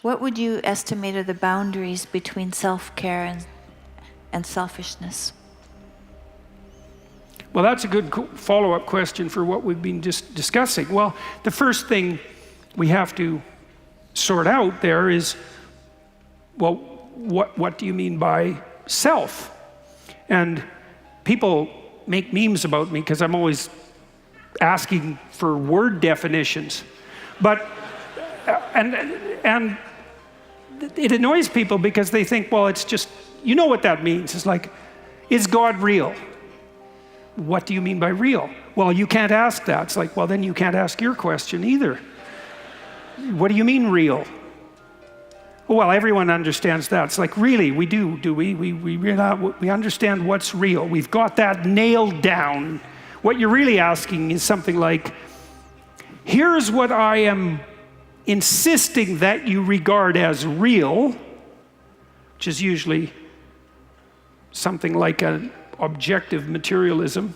What would you estimate are the boundaries between self-care and selfishness? Well, that's a good follow-up question for what we've been just discussing. Well, the first thing we have to sort out there is, well, what do you mean by self? And people make memes about me because I'm always asking for word definitions. But, and it annoys people because they think, well, it's just, you know what that means. It's like, is God real? What do you mean by real? Well, you can't ask that. It's like, well, then you can't ask your question either. What do you mean real? Well, everyone understands that. It's like, really, we do we? We understand what's real. We've got that nailed down. What you're really asking is something like, here's what I am insisting that you regard as real, which is usually something like an objective materialism.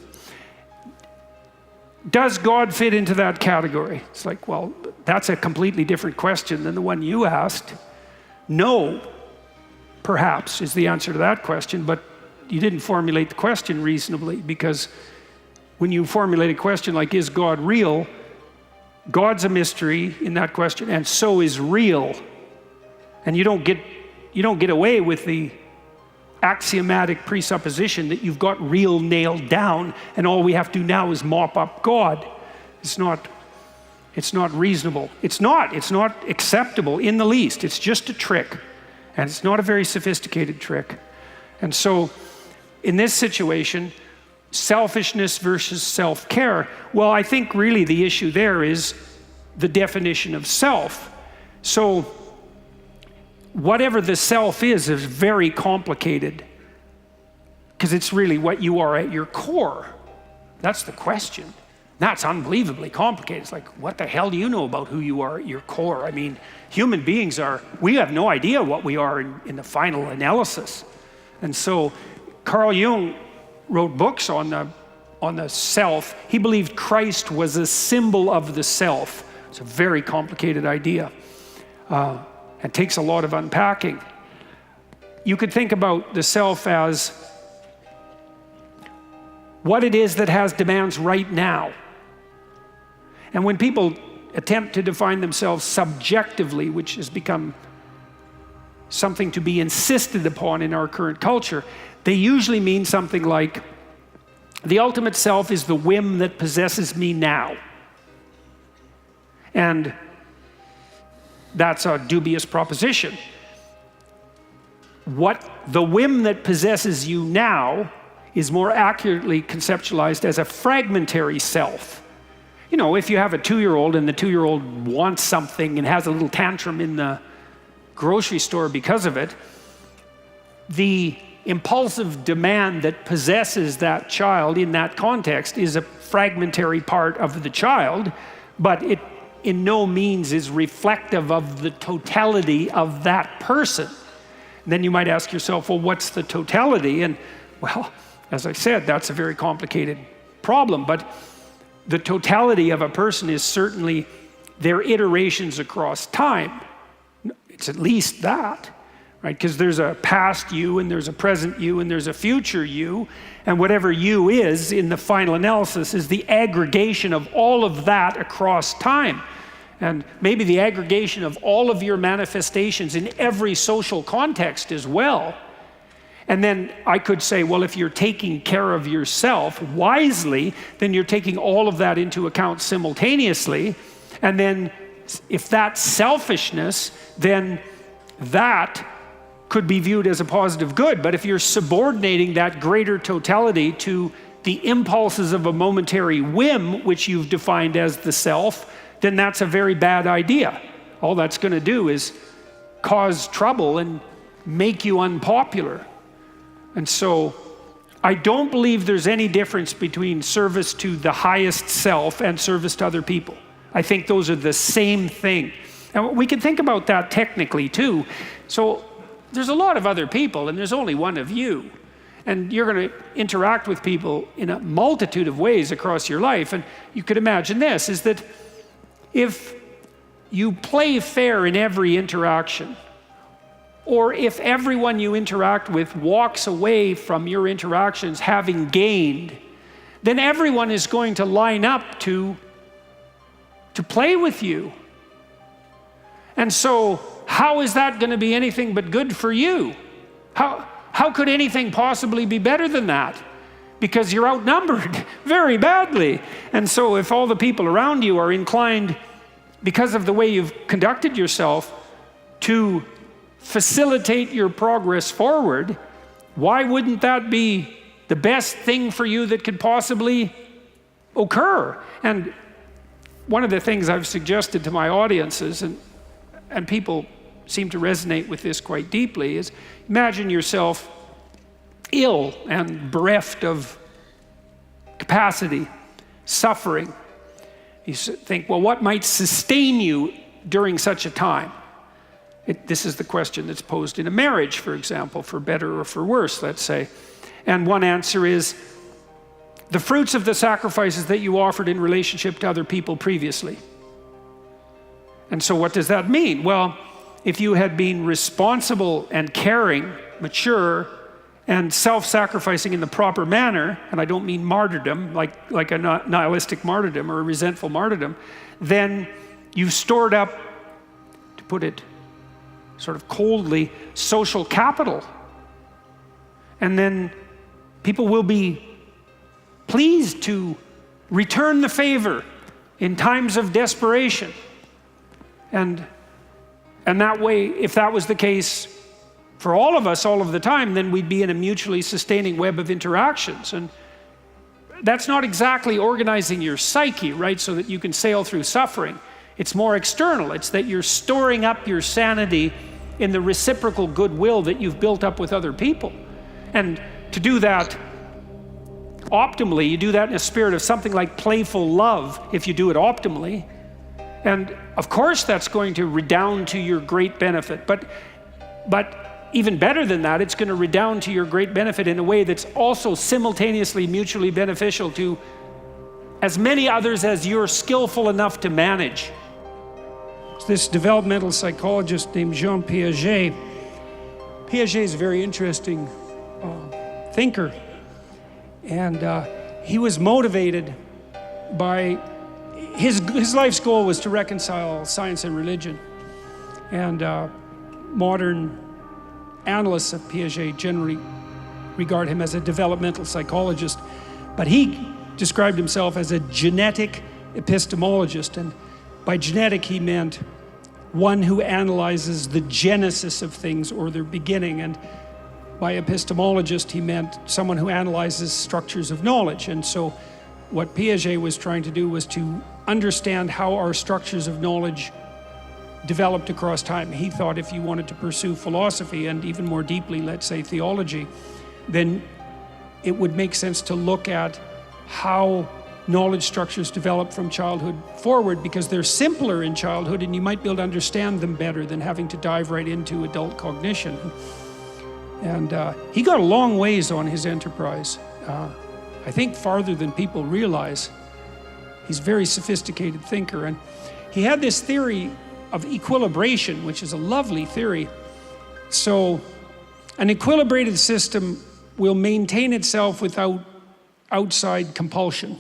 Does God fit into that category? It's like, well, that's a completely different question than the one you asked. No, perhaps, is the answer to that question, but you didn't formulate the question reasonably, because when you formulate a question like, is God real? God's a mystery in that question, and so is real. And you don't get away with the axiomatic presupposition that you've got real nailed down and all we have to do now is mop up God. It's not reasonable. It's not acceptable in the least. It's just a trick, and it's not a very sophisticated trick. And so in this situation, selfishness versus self-care, well, I think really the issue there is the definition of self. So whatever the self is very complicated, because it's really what you are at your core. That's the question. That's unbelievably complicated. It's like, what the hell do you know about who you are at your core? I mean, human beings we have no idea what we are in the final analysis. And so Carl Jung wrote books on the self. He believed Christ was a symbol of the self. It's a very complicated idea. It takes a lot of unpacking. You could think about the self as what it is that has demands right now. And when people attempt to define themselves subjectively, which has become something to be insisted upon in our current culture, they usually mean something like, the ultimate self is the whim that possesses me now. And that's a dubious proposition. What the whim that possesses you now is more accurately conceptualized as a fragmentary self. You know, if you have a 2-year-old and the 2-year-old wants something and has a little tantrum in the grocery store because of it, the impulsive demand that possesses that child in that context is a fragmentary part of the child, but it in no means is reflective of the totality of that person. And then you might ask yourself, well, what's the totality? And well, as I said, that's a very complicated problem, but the totality of a person is certainly their iterations across time. It's at least that, right? Because there's a past you, and there's a present you, and there's a future you, and whatever you is in the final analysis is the aggregation of all of that across time. And maybe the aggregation of all of your manifestations in every social context as well. And then I could say, well, if you're taking care of yourself wisely, then you're taking all of that into account simultaneously. And then if that's selfishness, then that could be viewed as a positive good. But if you're subordinating that greater totality to the impulses of a momentary whim, which you've defined as the self, then that's a very bad idea. All that's going to do is cause trouble and make you unpopular. And so I don't believe there's any difference between service to the highest self and service to other people. I think those are the same thing. And we can think about that technically too. So there's a lot of other people and there's only one of you. And you're going to interact with people in a multitude of ways across your life. And you could imagine this, is that if you play fair in every interaction, or if everyone you interact with walks away from your interactions having gained, then everyone is going to line up to play with you. And so, how is that going to be anything but good for you? How could anything possibly be better than that? Because you're outnumbered very badly. And so if all the people around you are inclined, because of the way you've conducted yourself, to facilitate your progress forward, why wouldn't that be the best thing for you that could possibly occur? And one of the things I've suggested to my audiences, and people seem to resonate with this quite deeply, is imagine yourself ill and bereft of capacity, suffering. You think, well, what might sustain you during such a time? This is the question that's posed in a marriage, for example, for better or for worse, let's say. And one answer is the fruits of the sacrifices that you offered in relationship to other people previously. And so what does that mean? Well, if you had been responsible and caring, mature, and self-sacrificing in the proper manner, and I don't mean martyrdom, like a nihilistic martyrdom or a resentful martyrdom, then you've stored up, to put it sort of coldly, social capital. And then people will be pleased to return the favor in times of desperation. And that way, if that was the case for all of us all of the time, then we'd be in a mutually sustaining web of interactions. And that's not exactly organizing your psyche, right, so that you can sail through suffering. It's more external. It's that you're storing up your sanity in the reciprocal goodwill that you've built up with other people. And to do that optimally, you do that in a spirit of something like playful love, if you do it optimally. And of course that's going to redound to your great benefit. But even better than that, it's going to redound to your great benefit in a way that's also simultaneously mutually beneficial to as many others as you're skillful enough to manage. This developmental psychologist named Jean Piaget. Piaget is a very interesting thinker. And he was motivated by his life's goal was to reconcile science and religion. And modern analysts of Piaget generally regard him as a developmental psychologist. But he described himself as a genetic epistemologist. And by genetic, he meant one who analyzes the genesis of things or their beginning. And by epistemologist, he meant someone who analyzes structures of knowledge. And so what Piaget was trying to do was to understand how our structures of knowledge developed across time. He thought if you wanted to pursue philosophy, and even more deeply, let's say theology, then it would make sense to look at how knowledge structures develop from childhood forward, because they're simpler in childhood and you might be able to understand them better than having to dive right into adult cognition. And he got a long ways on his enterprise. I think farther than people realize. He's a very sophisticated thinker. And he had this theory of equilibration, which is a lovely theory. So an equilibrated system will maintain itself without outside compulsion.